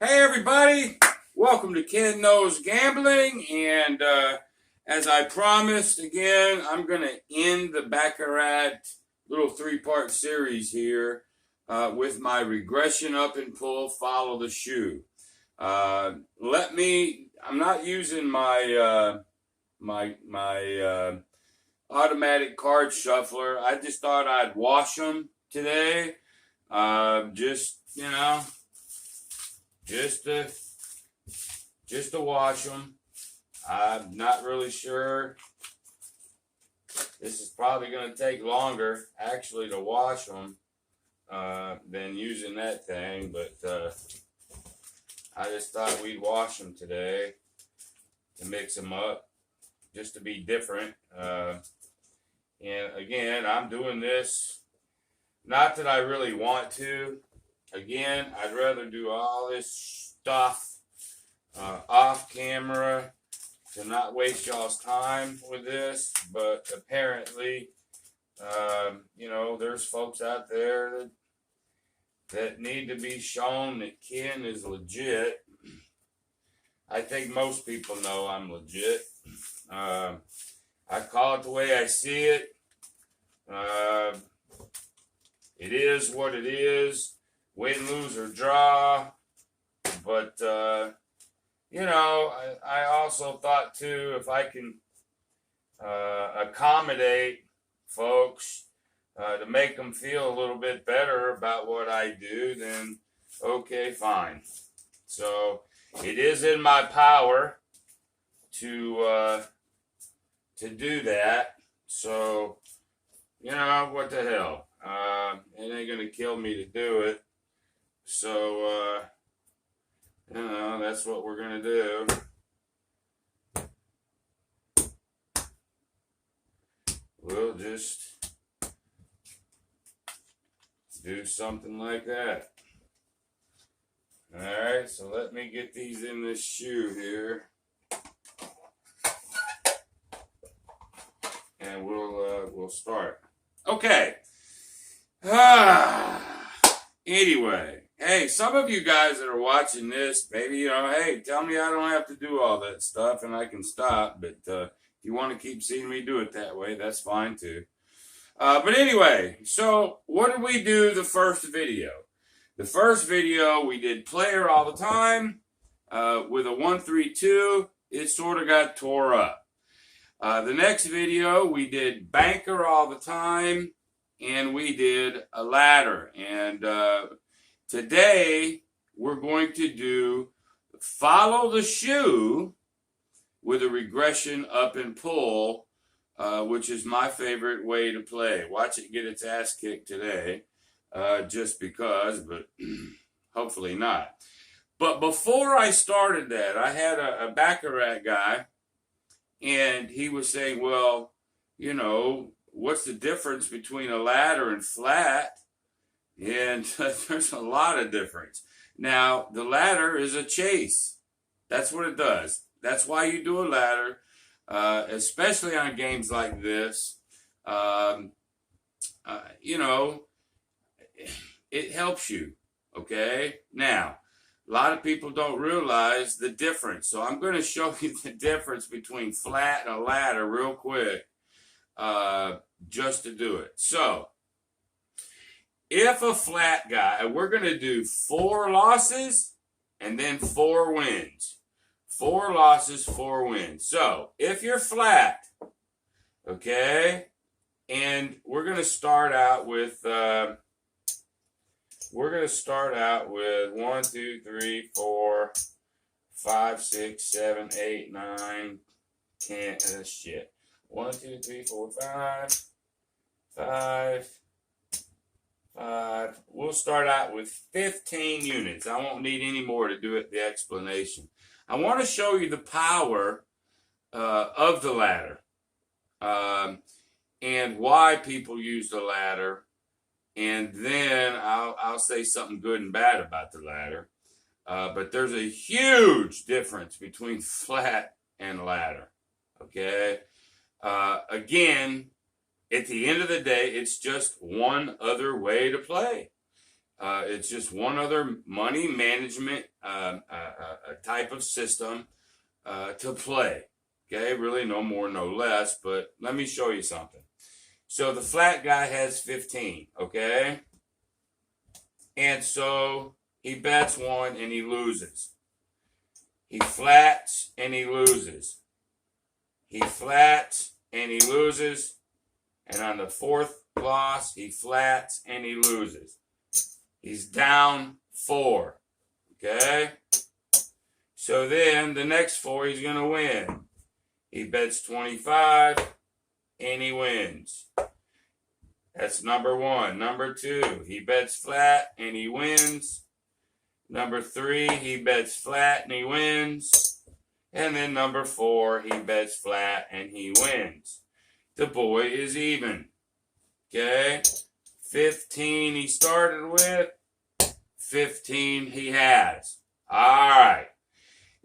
Hey everybody, welcome to Kenknowsgambling, and as I promised again, I'm going to end the Baccarat little three-part series here with my regression up and pull, follow the shoe. I'm not using my automatic card shuffler. I just thought I'd wash them today, just to wash them. I'm not really sure. This is probably going to take longer, actually, to wash them than using that thing. But I just thought we'd wash them today to mix them up, just to be different. And again, I'm doing this, not that I really want to. Again, I'd rather do all this stuff off camera to not waste y'all's time with this, but apparently, there's folks out there that need to be shown that Ken is legit. I think most people know I'm legit. I call it the way I see it. It is what it is. Win, lose, or draw. But, I also thought, too, if I can accommodate folks to make them feel a little bit better about what I do, then okay, fine. So it is in my power to do that. So, what the hell? It ain't going to kill me to do it. So, that's what we're going to do. We'll just do something like that. Alright, so let me get these in this shoe here. And we'll start. Okay. Anyway, hey, some of you guys that are watching this, maybe, hey, tell me I don't have to do all that stuff and I can stop. But if you want to keep seeing me do it that way, that's fine too. But anyway, so what did we do the first video? The first video, we did player all the time with a 1-3-2. It sort of got tore up. The next video, we did banker all the time, and we did a ladder. And today, we're going to do follow the shoe with a regression up and pull, which is my favorite way to play. Watch it get its ass kicked today, just because, but hopefully not. But before I started that, I had a Baccarat guy, and he was saying, well, what's the difference between a ladder and flat? And there's a lot of difference. Now, the ladder is a chase. That's what it does. That's why you do a ladder, especially on games like this. It helps you, okay? Now, a lot of people don't realize the difference. So I'm going to show you the difference between flat and a ladder real quick, just to do it. So, if a flat guy, we're going to do 4 losses and then 4 wins. 4 losses, 4 wins. So, if you're flat, okay, and we're going to start out with 1, 2, 3, 4, 5, 6, 7, 8, 9, 10, shit. 1, 2, 3, 4, 5. We'll start out with 15 units. I won't need any more to do the explanation. I want to show you the power of the ladder and why people use the ladder. And then I'll say something good and bad about the ladder. But there's a huge difference between flat and ladder. Okay? Again, at the end of the day, it's just one other way to play. It's just one other money management type of system to play. Okay, really no more, no less, but let me show you something. So the flat guy has 15, okay? And so he bets one and he loses. He flats and he loses. He flats and he loses. And on the fourth loss, he flats and he loses. He's down 4, okay? So then the next 4 he's going to win. He bets 25 and he wins. That's number 1. Number 2, he bets flat and he wins. Number 3, he bets flat and he wins. And then number 4, he bets flat and he wins. The boy is even. Okay? 15 he started with. 15 he has. All right.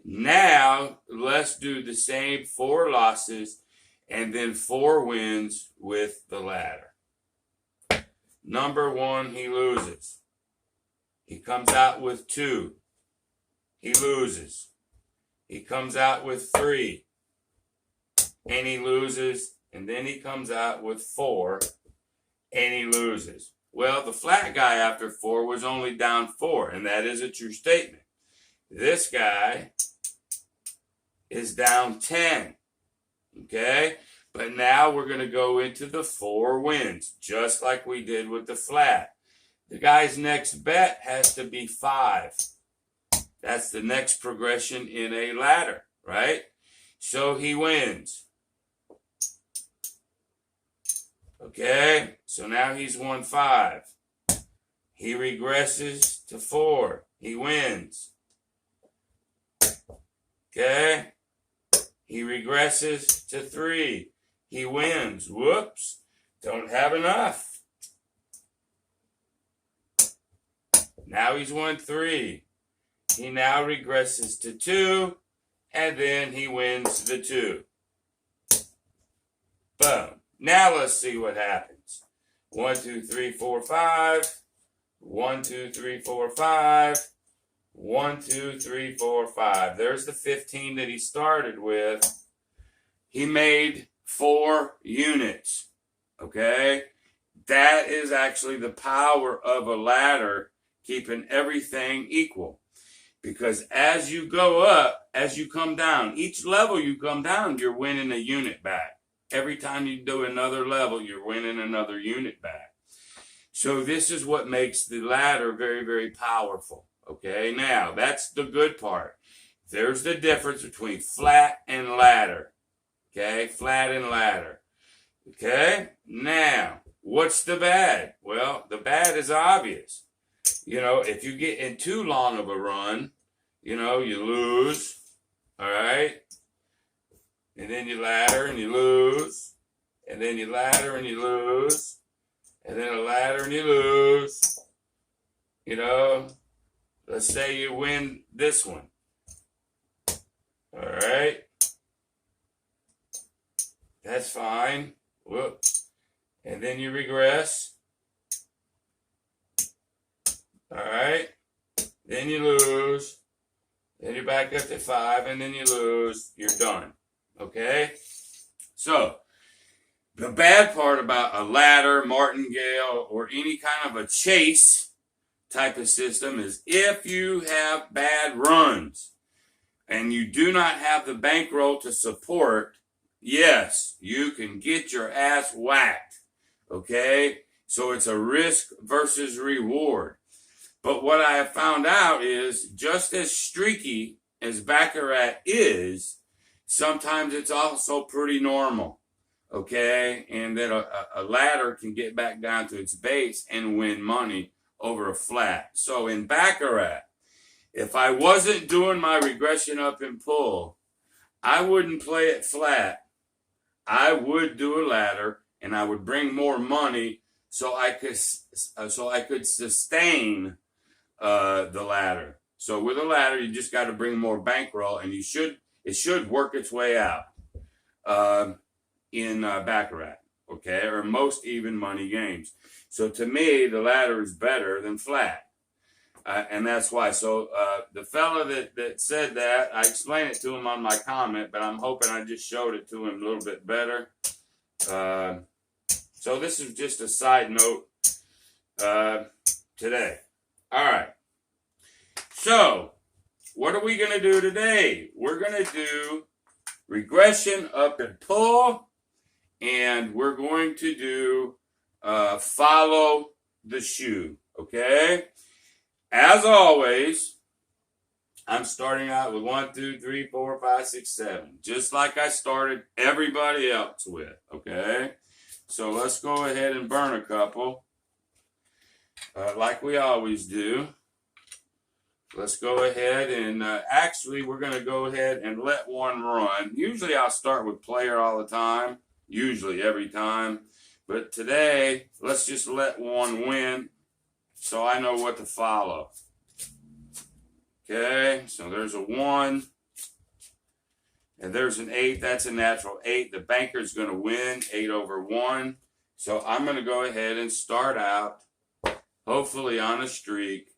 Now, let's do the same 4 losses and then 4 wins with the ladder. Number 1, he loses. He comes out with 2. He loses. He comes out with 3. And he loses. And then he comes out with 4. And he loses. Well, the flat guy after 4 was only down 4. And that is a true statement. This guy is down 10. Okay? But now we're going to go into the 4 wins, just like we did with the flat. The guy's next bet has to be 5. That's the next progression in a ladder, right? So he wins. Okay? So now he's won 5. He regresses to 4. He wins. Okay? He regresses to 3. He wins. Whoops. Don't have enough. Now he's won 3. He now regresses to 2. And then he wins the 2. Boom. Now let's see what happens. 1, 2, 3, 4, 5. 1, 2, 3, 4, 5. 1, 2, 3, 4, 5. There's the 15 that he started with. He made 4 units. Okay? That is actually the power of a ladder, keeping everything equal. Because as you go up, as you come down, each level you come down, you're winning a unit back. Every time you do another level, you're winning another unit back. So this is what makes the ladder very, very powerful. Okay, now that's the good part. There's the difference between flat and ladder. Okay, flat and ladder. Okay, now what's the bad? Well, the bad is obvious. You know, if you get in too long of a run, you know, you lose. All right. And then you ladder and you lose. And then you ladder and you lose. And then a ladder and you lose. You know, let's say you win this one. All right. That's fine. Whoop. And then you regress. All right. Then you lose. Then you're back up to 5. And then you lose. You're done. Okay? So, the bad part about a ladder, martingale, or any kind of a chase type of system is if you have bad runs and you do not have the bankroll to support, yes, you can get your ass whacked. Okay? So it's a risk versus reward. But what I have found out is just as streaky as Baccarat is, sometimes it's also pretty normal, okay? And that a ladder can get back down to its base and win money over a flat. So in Baccarat, if I wasn't doing my regression up and pull, I wouldn't play it flat. I would do a ladder, and I would bring more money so I could sustain the ladder. So with a ladder, you just got to bring more bankroll, and it should work its way out in Baccarat, okay, or most even money games. So to me, the ladder is better than flat. And that's why. So the fella that said that, I explained it to him on my comment, but I'm hoping I just showed it to him a little bit better. So this is just a side note today. All right. So what are we going to do today? We're going to do regression up and pull, and we're going to do follow the shoe. Okay? As always, I'm starting out with 1, 2, 3, 4, 5, 6, 7. Just like I started everybody else with. Okay? So let's go ahead and burn a couple. Like we always do. Let's go ahead and actually we're going to go ahead and let one run. Usually I'll start with player all the time. Usually every time. But today, let's just let one win so I know what to follow. Okay, so there's a 1. And there's an 8. That's a natural 8. The banker's going to win 8 over 1. So I'm going to go ahead and start out, hopefully on a streak,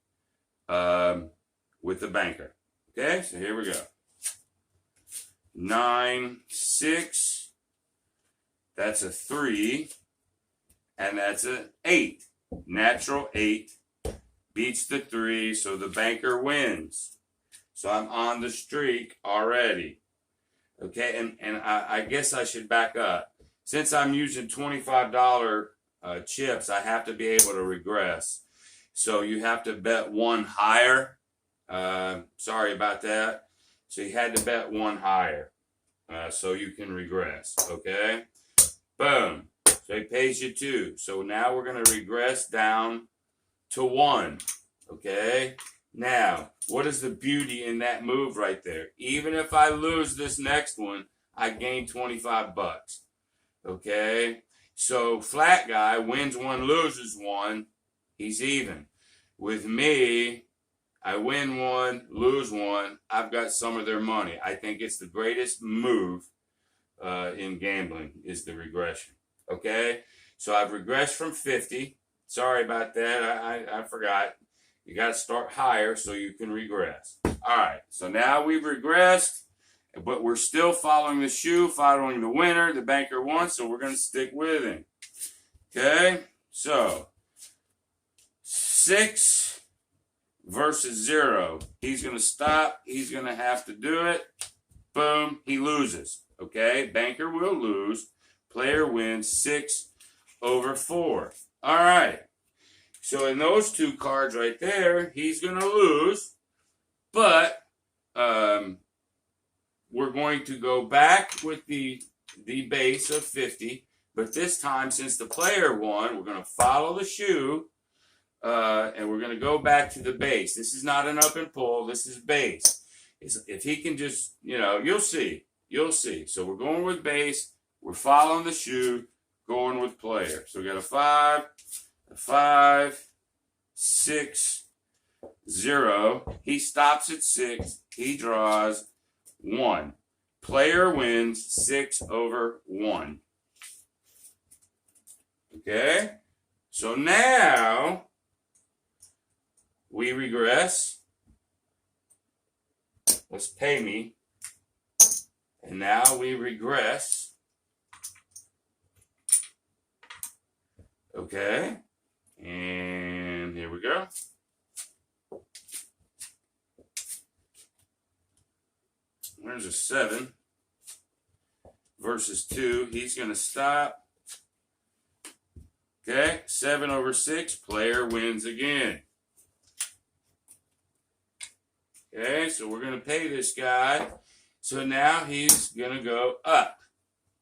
with the banker. Okay, so here we go. 9, 6. That's a 3. And that's an 8. Natural 8 beats the 3, so the banker wins. So I'm on the streak already. Okay, and I guess I should back up. Since I'm using $25 chips, I have to be able to regress. So you have to bet 1 higher. Sorry about that. So you had to bet 1 higher so you can regress. Okay, boom. So he pays you 2. So now we're going to regress down to 1. Okay. Now, what is the beauty in that move right there? Even if I lose this next one, I gain 25 bucks. Okay. So flat guy wins 1, loses 1. He's even. With me, I win 1, lose 1. I've got some of their money. I think it's the greatest move in gambling is the regression. Okay, so I've regressed from 50. Sorry about that. I forgot. You got to start higher so you can regress. All right, so now we've regressed, but we're still following the shoe, following the winner. The banker won, so we're going to stick with him. Okay, so 6 versus 0. He's going to stop. He's going to have to do it. Boom, he loses. Okay, banker will lose. Player wins 6 over 4. All right. So in those 2 cards right there, he's going to lose. But we're going to go back with the base of 50. But this time, since the player won, we're going to follow the shoe. And we're going to go back to the base. This is not an up and pull. This is base. If he can just, you'll see. You'll see. So we're going with base. We're following the shoe, going with player. So we got a 5, 6, 0. He stops at 6. He draws 1. Player wins 6 over 1. Okay? So now we regress. Let's pay me. And now we regress. Okay, and here we go. There's a 7 versus 2. He's going to stop. Okay, 7 over 6. Player wins again. Okay, so we're going to pay this guy. So now he's going to go up.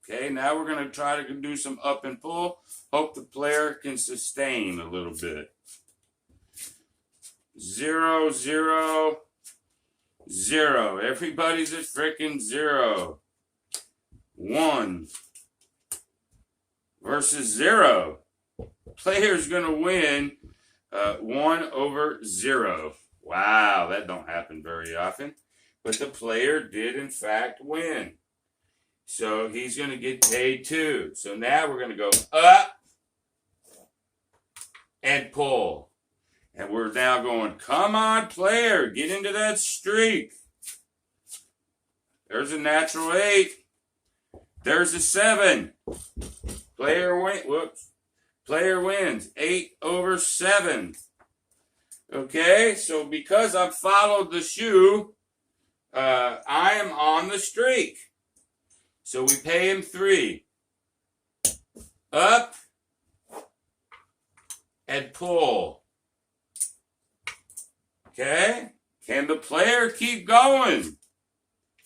Okay, now we're going to try to do some up and pull. Hope the player can sustain a little bit. 0, 0, 0. Everybody's at frickin' 0. 1 versus 0. Player's going to win 1 over 0. Wow, that don't happen very often. But the player did, in fact, win. So he's going to get paid too. So now we're going to go up and pull. And we're now going, come on, player, get into that streak. There's a natural 8. There's a 7. Player wins 8 over 7. Okay, so because I've followed the shoe, I am on the streak. So we pay him 3. Up and pull. Okay, can the player keep going?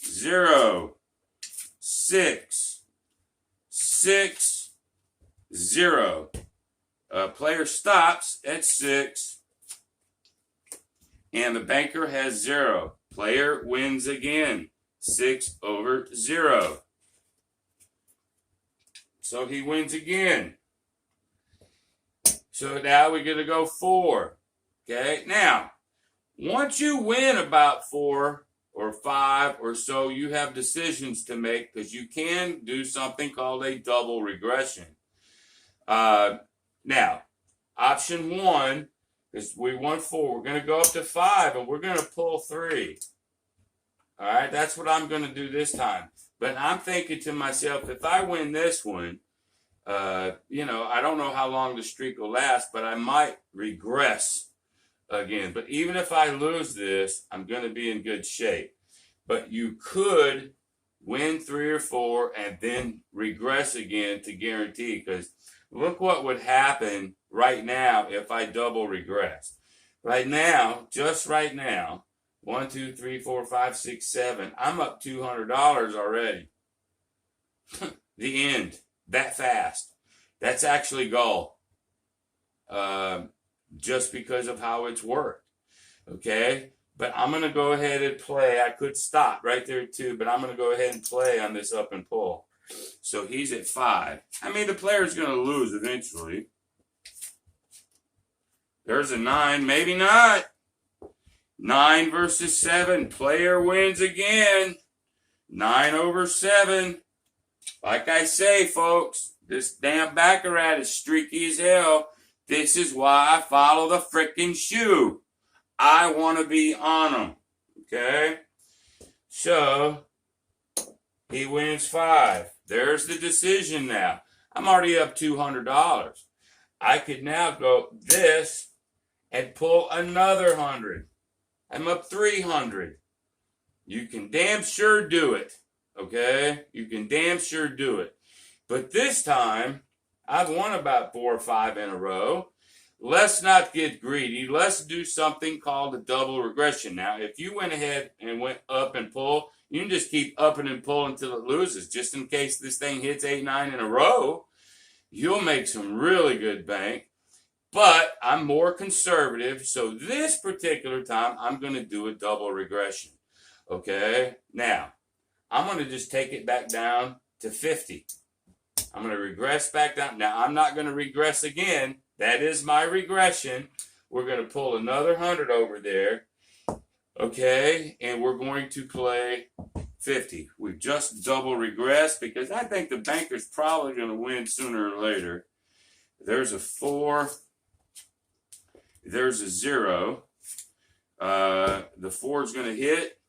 0, 6, 6, 0. Player stops at 6. And the banker has 0. Player wins again. 6 over 0. So he wins again. So now we're going to go 4. Okay, now, once you win about 4 or 5 or so, you have decisions to make because you can do something called a double regression. Now, option 1 is we won 4. We're going to go up to 5 and we're going to pull 3. All right, that's what I'm going to do this time. But I'm thinking to myself, if I win this one, I don't know how long the streak will last, but I might regress again. But even if I lose this, I'm going to be in good shape. But you could win 3 or 4 and then regress again to guarantee, because look what would happen right now if I double regress. Right now, just right now, 1, 2, 3, 4, 5, 6, 7. I'm up $200 already. The end. That fast. That's actually goal. Just because of how it's worked. Okay? But I'm going to go ahead and play. I could stop right there too, but I'm going to go ahead and play on this up and pull. So he's at 5. I mean, the player's going to lose eventually. There's a 9. Maybe not. 9 versus 7. Player wins again. 9 over 7. Like I say, folks, this damn Baccarat is streaky as hell. This is why I follow the frickin' shoe. I want to be on them. Okay? So, he wins 5. There's the decision now. I'm already up $200. I could now go this and pull another 100. I'm up 300. You can damn sure do it. Okay? You can damn sure do it. But this time, I've won about 4 or 5 in a row. Let's not get greedy. Let's do something called a double regression. Now, if you went ahead and went up and pull, you can just keep upping and pull until it loses. Just in case this thing hits 8, 9 in a row, you'll make some really good bank. But I'm more conservative, so this particular time, I'm going to do a double regression. Okay? Now, I'm going to just take it back down to 50. I'm going to regress back down. Now, I'm not going to regress again. That is my regression. We're going to pull another 100 over there. Okay? And we're going to play 50. We've just double regressed because I think the banker's probably going to win sooner or later. There's a 4. There's a 0. The 4 is going to hit.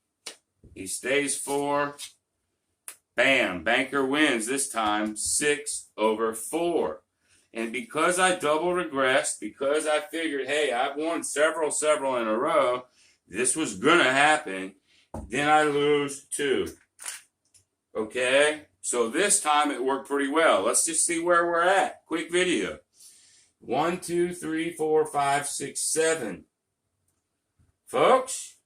He stays 4. Bam. Banker wins this time 6 over 4. And because I double regressed, because I figured, hey, I've won several in a row, this was going to happen, then I lose 2. Okay? So this time it worked pretty well. Let's just see where we're at. Quick video. 1, 2, 3, 4, 5, 6, 7. Folks,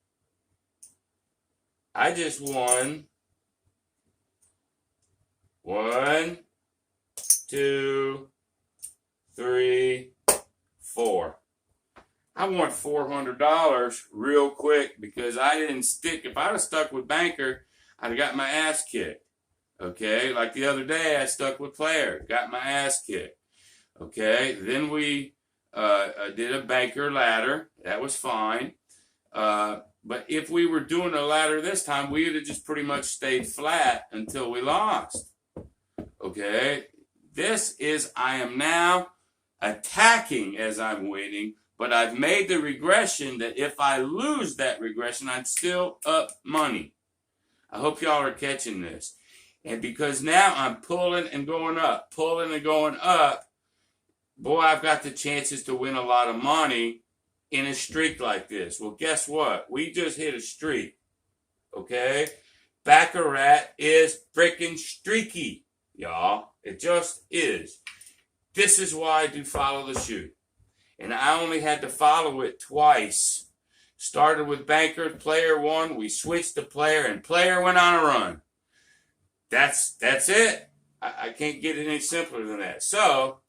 I just won 1, 2, 3, 4. I won $400 real quick because I didn't stick. If I'd have stuck with banker, I'd have got my ass kicked. Okay? Like the other day, I stuck with player. Got my ass kicked. Okay? Then we did a banker ladder. That was fine. But if we were doing a ladder this time, we would have just pretty much stayed flat until we lost. Okay? This is, I am now attacking as I'm winning, But I've made the regression that if I lose that regression, I'm still up money. I hope y'all are catching this. And because now I'm pulling and going up, boy, I've got the chances to win a lot of money in a streak like this. Well, guess what? We just hit a streak, okay? Baccarat is freaking streaky, y'all. It just is. This is why I do follow the shoot. And I only had to follow it twice. Started with banker, player won. We switched to player, and player went on a run. That's it. I can't get it any simpler than that. So,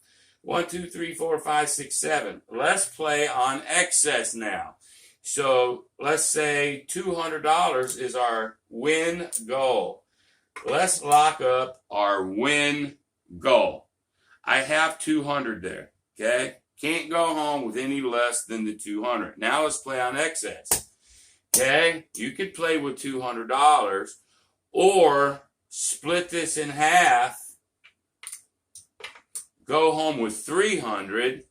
1, 2, 3, 4, 5, 6, 7. Let's play on excess now. So, let's say $200 is our win goal. Let's lock up our win goal. I have 200 there, okay? Can't go home with any less than the 200. Now let's play on excess. Okay? You could play with $200 or split this in half, go home with 300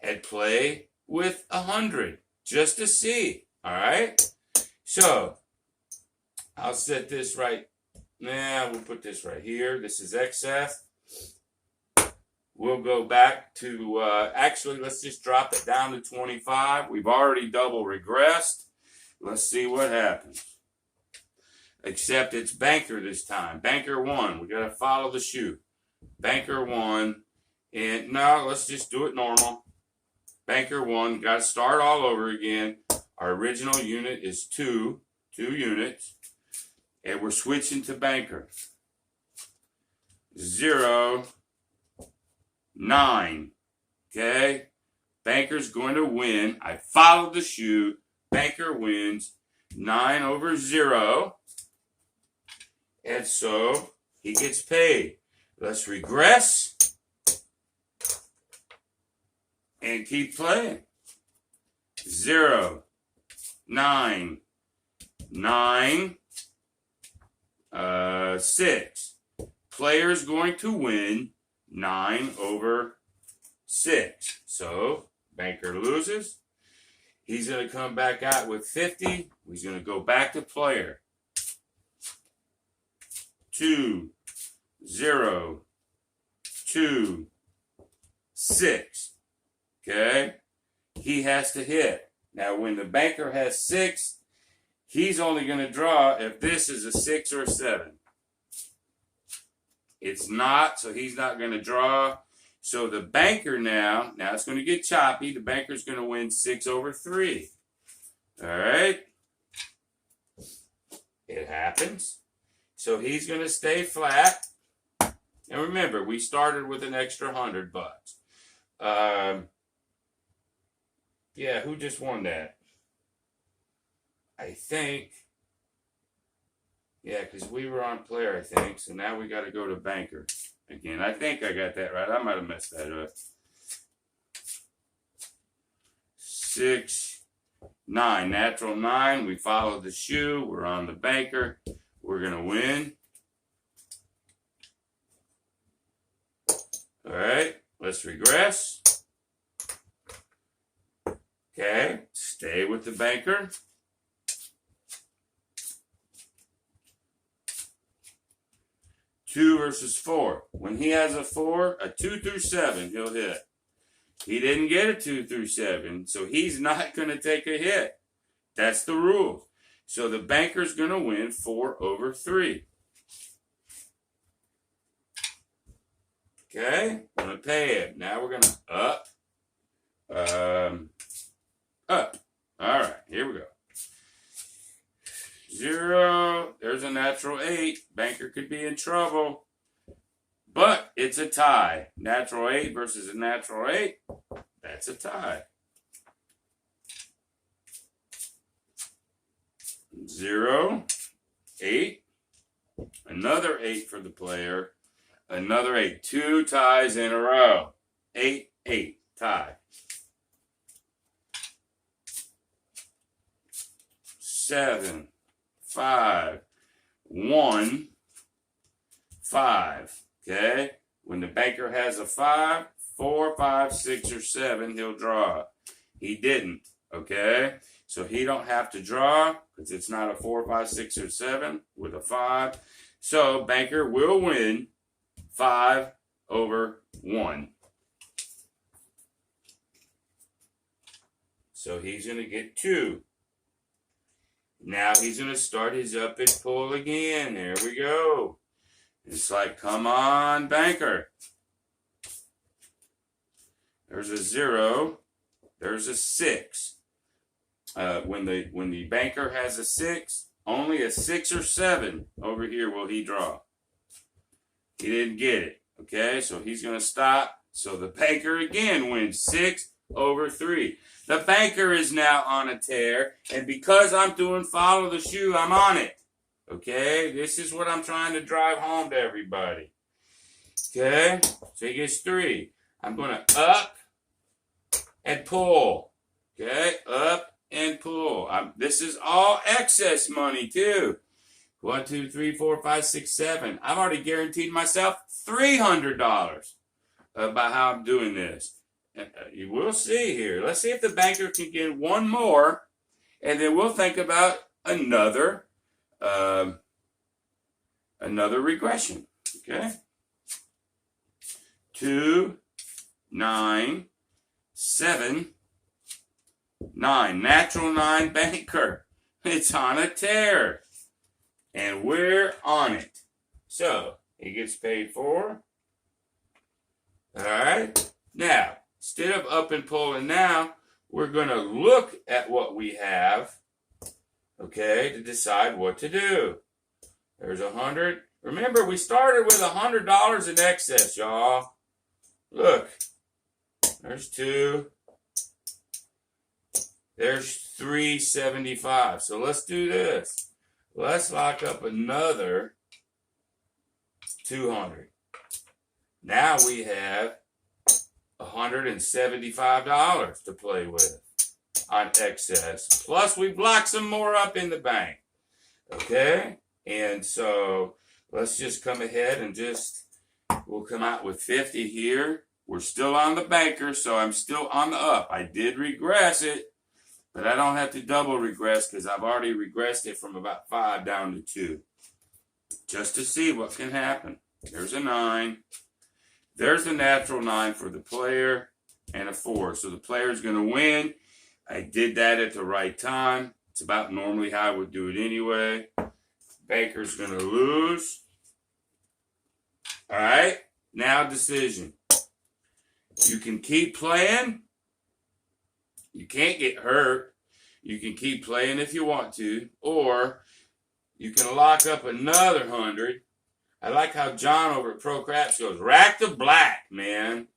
and play with 100 just to see. All right? So, I'll set this right. We'll put this right here. This is excess. We'll go back to, actually, let's just drop it down to 25. We've already double regressed. Let's see what happens. Except it's banker this time. Banker 1. We got to follow the shoot. Banker 1. And no, let's just do it normal. Banker 1. Got to start all over again. Our original unit is 2 units. And we're switching to banker. 0, 9. Okay? Banker's going to win. I followed the shoot. Banker wins 9 over 0. And so he gets paid. Let's regress and keep playing. 0, 9, 9, 6. Player's going to win 9 over 6. So, banker loses. He's going to come back out with 50. He's going to go back to player. 2, 0, 2, 6. Okay? He has to hit. Now, when the banker has 6, he's only going to draw if this is a 6 or a 7. It's not, so he's not going to draw. So the banker now it's going to get choppy. The banker's going to win 6 over 3. All right? It happens. So he's going to stay flat. And remember, we started with an extra $100. Yeah, who just won that? I think. Yeah, because we were on player, I think. So now we got to go to banker again. I think I got that right. I might have messed that up. 6, 9. Natural 9. We follow the shoe. We're on the banker. We're going to win. All right. Let's regress. Okay. Stay with the banker. Two versus 4. When he has a 4, a 2 through 7, he'll hit. He didn't get a 2 through 7, so he's not going to take a hit. That's the rule. So the banker's going to win 4 over 3. Okay, I'm going to pay it. Now we're going to up. Up. All right, here we go. 0. There's a natural 8. Banker could be in trouble. But it's a tie. Natural 8 versus a natural 8. That's a tie. 0, 8. Another 8 for the player. Another 8. 2 ties in a row. 8, 8. Tie. 7, 5, 1, 5. Okay? When the banker has a 5, 4, 5, 6, or 7, he'll draw. He didn't, okay? So he don't have to draw because it's not a 4, 5, 6, or 7 with a 5. So banker will win 5/1. So he's going to get 2. Now he's going to start his up and pull again. There we go. It's like, come on, banker. There's a 0. There's a 6. When the banker has a 6, only a 6 or 7 over here will he draw. He didn't get it. Okay, so he's going to stop. So the banker again wins 6/3. The banker is now on a tear, and because I'm doing follow the shoe, I'm on it. Okay, this is what I'm trying to drive home to everybody. Okay, so he gets 3. I'm going to up and pull. Okay, up and pull. This is all excess money too. 1, 2, 3, 4, 5, 6, 7. I've already guaranteed myself $300 by how I'm doing this. You will see here. Let's see if the banker can get one more, and then we'll think about another regression. Okay. 2, 9, 7, 9. Natural 9 banker. It's on a tear. And we're on it. So, he gets paid for. Alright. Now, instead of up and pulling now, we're going to look at what we have, okay, to decide what to do. There's 100. Remember, we started with $100 in excess, y'all. Look. There's 2. There's 375. So let's do this. Let's lock up another 200. Now we have $175 to play with on excess. Plus, we've locked some more up in the bank. Okay? And so, let's just come ahead and we'll come out with 50 here. We're still on the banker, so I'm still on the up. I did regress it, but I don't have to double regress because I've already regressed it from about 5 down to 2. Just to see what can happen. There's a 9. There's the natural 9 for the player and a 4. So the player's going to win. I did that at the right time. It's about normally how I would do it anyway. Banker's going to lose. All right. Now decision. You can keep playing. You can't get hurt. You can keep playing if you want to. Or you can lock up another 100. I like how John over at Pro Craps goes, rack the black, man.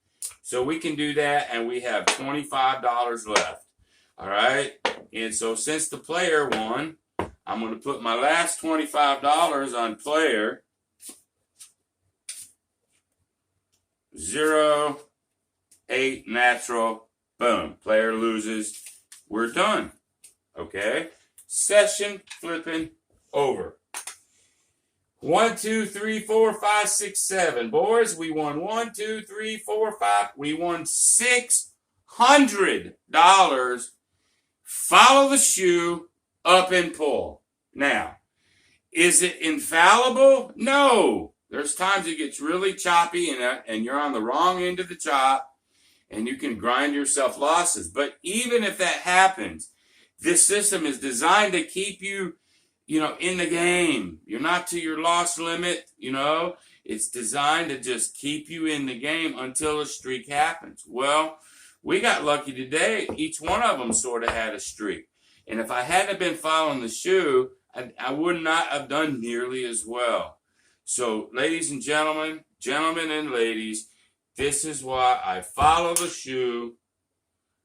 So we can do that, and we have $25 left. All right? And so since the player won, I'm going to put my last $25 on player. 0, 8, natural. Boom. Player loses. We're done. Okay? Session flipping over. 1, 2, 3, 4, 5, 6, 7. Boys, we won 1, 2, 3, 4, 5. We won $600. Follow the shoe, up and pull. Now, is it infallible? No. There's times it gets really choppy and you're on the wrong end of the chop and you can grind yourself losses. But even if that happens, this system is designed to keep you in the game. You're not to your loss limit, It's designed to just keep you in the game until a streak happens. Well, we got lucky today. Each one of them sort of had a streak. And if I hadn't been following the shoe, I would not have done nearly as well. So, ladies and gentlemen and ladies, this is why I follow the shoe.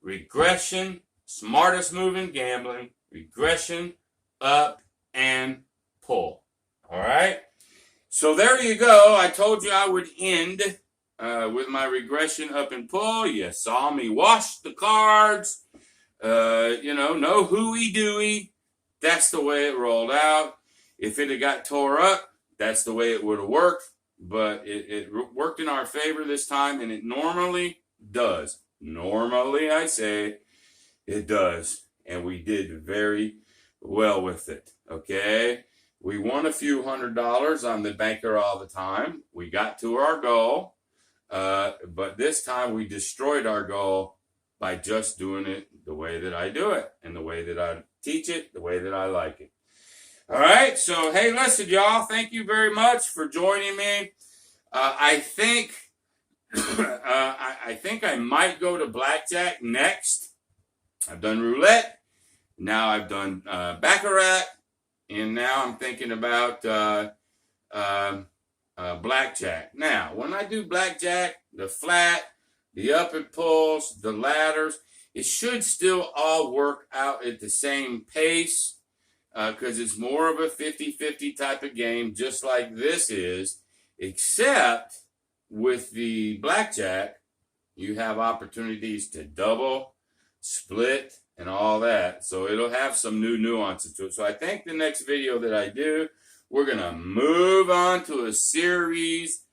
Regression, smartest move in gambling. Regression, up and pull. All right? So there you go. I told you I would end with my regression up and pull. You saw me wash the cards. No hooey-dooey. That's the way it rolled out. If it had got tore up, that's the way it would have worked. But it worked in our favor this time, and it normally does. Normally, I say it does. And we did very well with it. Okay? We won a few $100s on the Baccarat all the time. We got to our goal. But this time we destroyed our goal by just doing it the way that I do it and the way that I teach it, the way that I like it. All right. So, hey, listen, y'all, thank you very much for joining me. I think I might go to blackjack next. I've done roulette. Now I've done Baccarat. And now I'm thinking about blackjack. Now, when I do blackjack, the flat, the up and pulls, the ladders, it should still all work out at the same pace because it's more of a 50-50 type of game, just like this is, except with the blackjack, you have opportunities to double, split, and all that. So it'll have some new nuances to it. So I think the next video that I do, we're going to move on to a series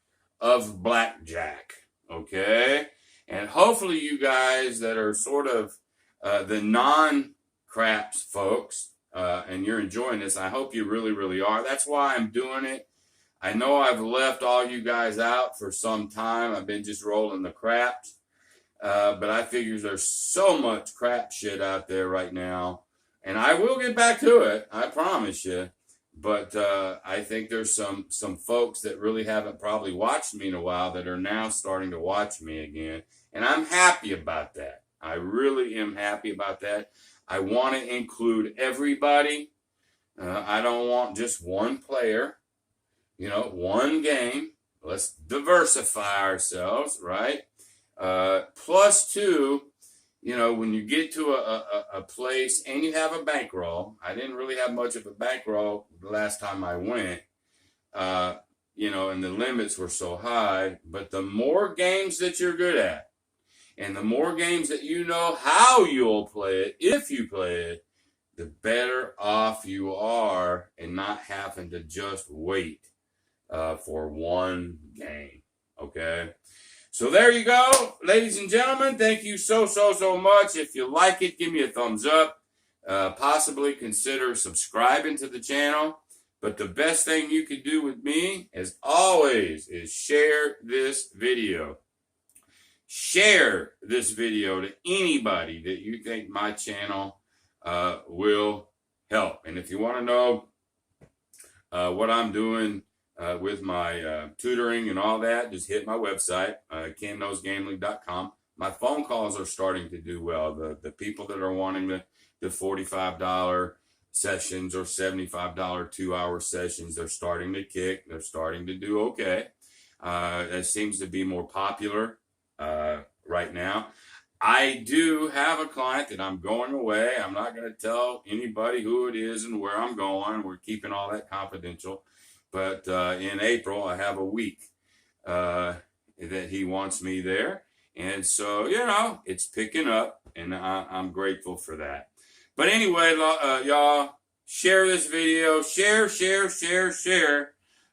of blackjack. Okay? And hopefully you guys that are sort of the non-craps folks, and you're enjoying this, I hope you really, really are. That's why I'm doing it. I know I've left all you guys out for some time. I've been just rolling the craps. But I figure there's so much crap shit out there right now. And I will get back to it. I promise you. But I think there's some folks that really haven't probably watched me in a while that are now starting to watch me again. And I'm happy about that. I really am happy about that. I want to include everybody. I don't want just one player. You know, one game. Let's diversify ourselves, right? Plus two, you know, when you get to a place and you have a bankroll, I didn't really have much of a bankroll the last time I went, you know, and the limits were so high, but the more games that you're good at and the more games that you know how you'll play it, if you play it, the better off you are in not having to just wait for one game, okay? So there you go, ladies and gentlemen. Thank you so much. If you like it, give me a thumbs up. Possibly consider subscribing to the channel. But the best thing you can do with me, as always, is share this video. Share this video to anybody that you think my channel will help. And if you want to know what I'm doing with my tutoring and all that, just hit my website, Kenknowsgambling.com. My phone calls are starting to do well. The people that are wanting the $45 sessions or $75 2-hour sessions, they're starting to kick. They're starting to do okay. That seems to be more popular right now. I do have a client that I'm going away. I'm not going to tell anybody who it is and where I'm going. We're keeping all that confidential. But in April, I have a week that he wants me there. And so, you know, it's picking up, and I'm grateful for that. But anyway, y'all, share this video. Share.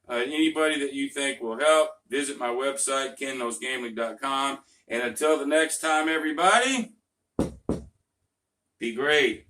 Anybody that you think will help, visit my website, Kenknowsgambling.com. And until the next time, everybody, be great.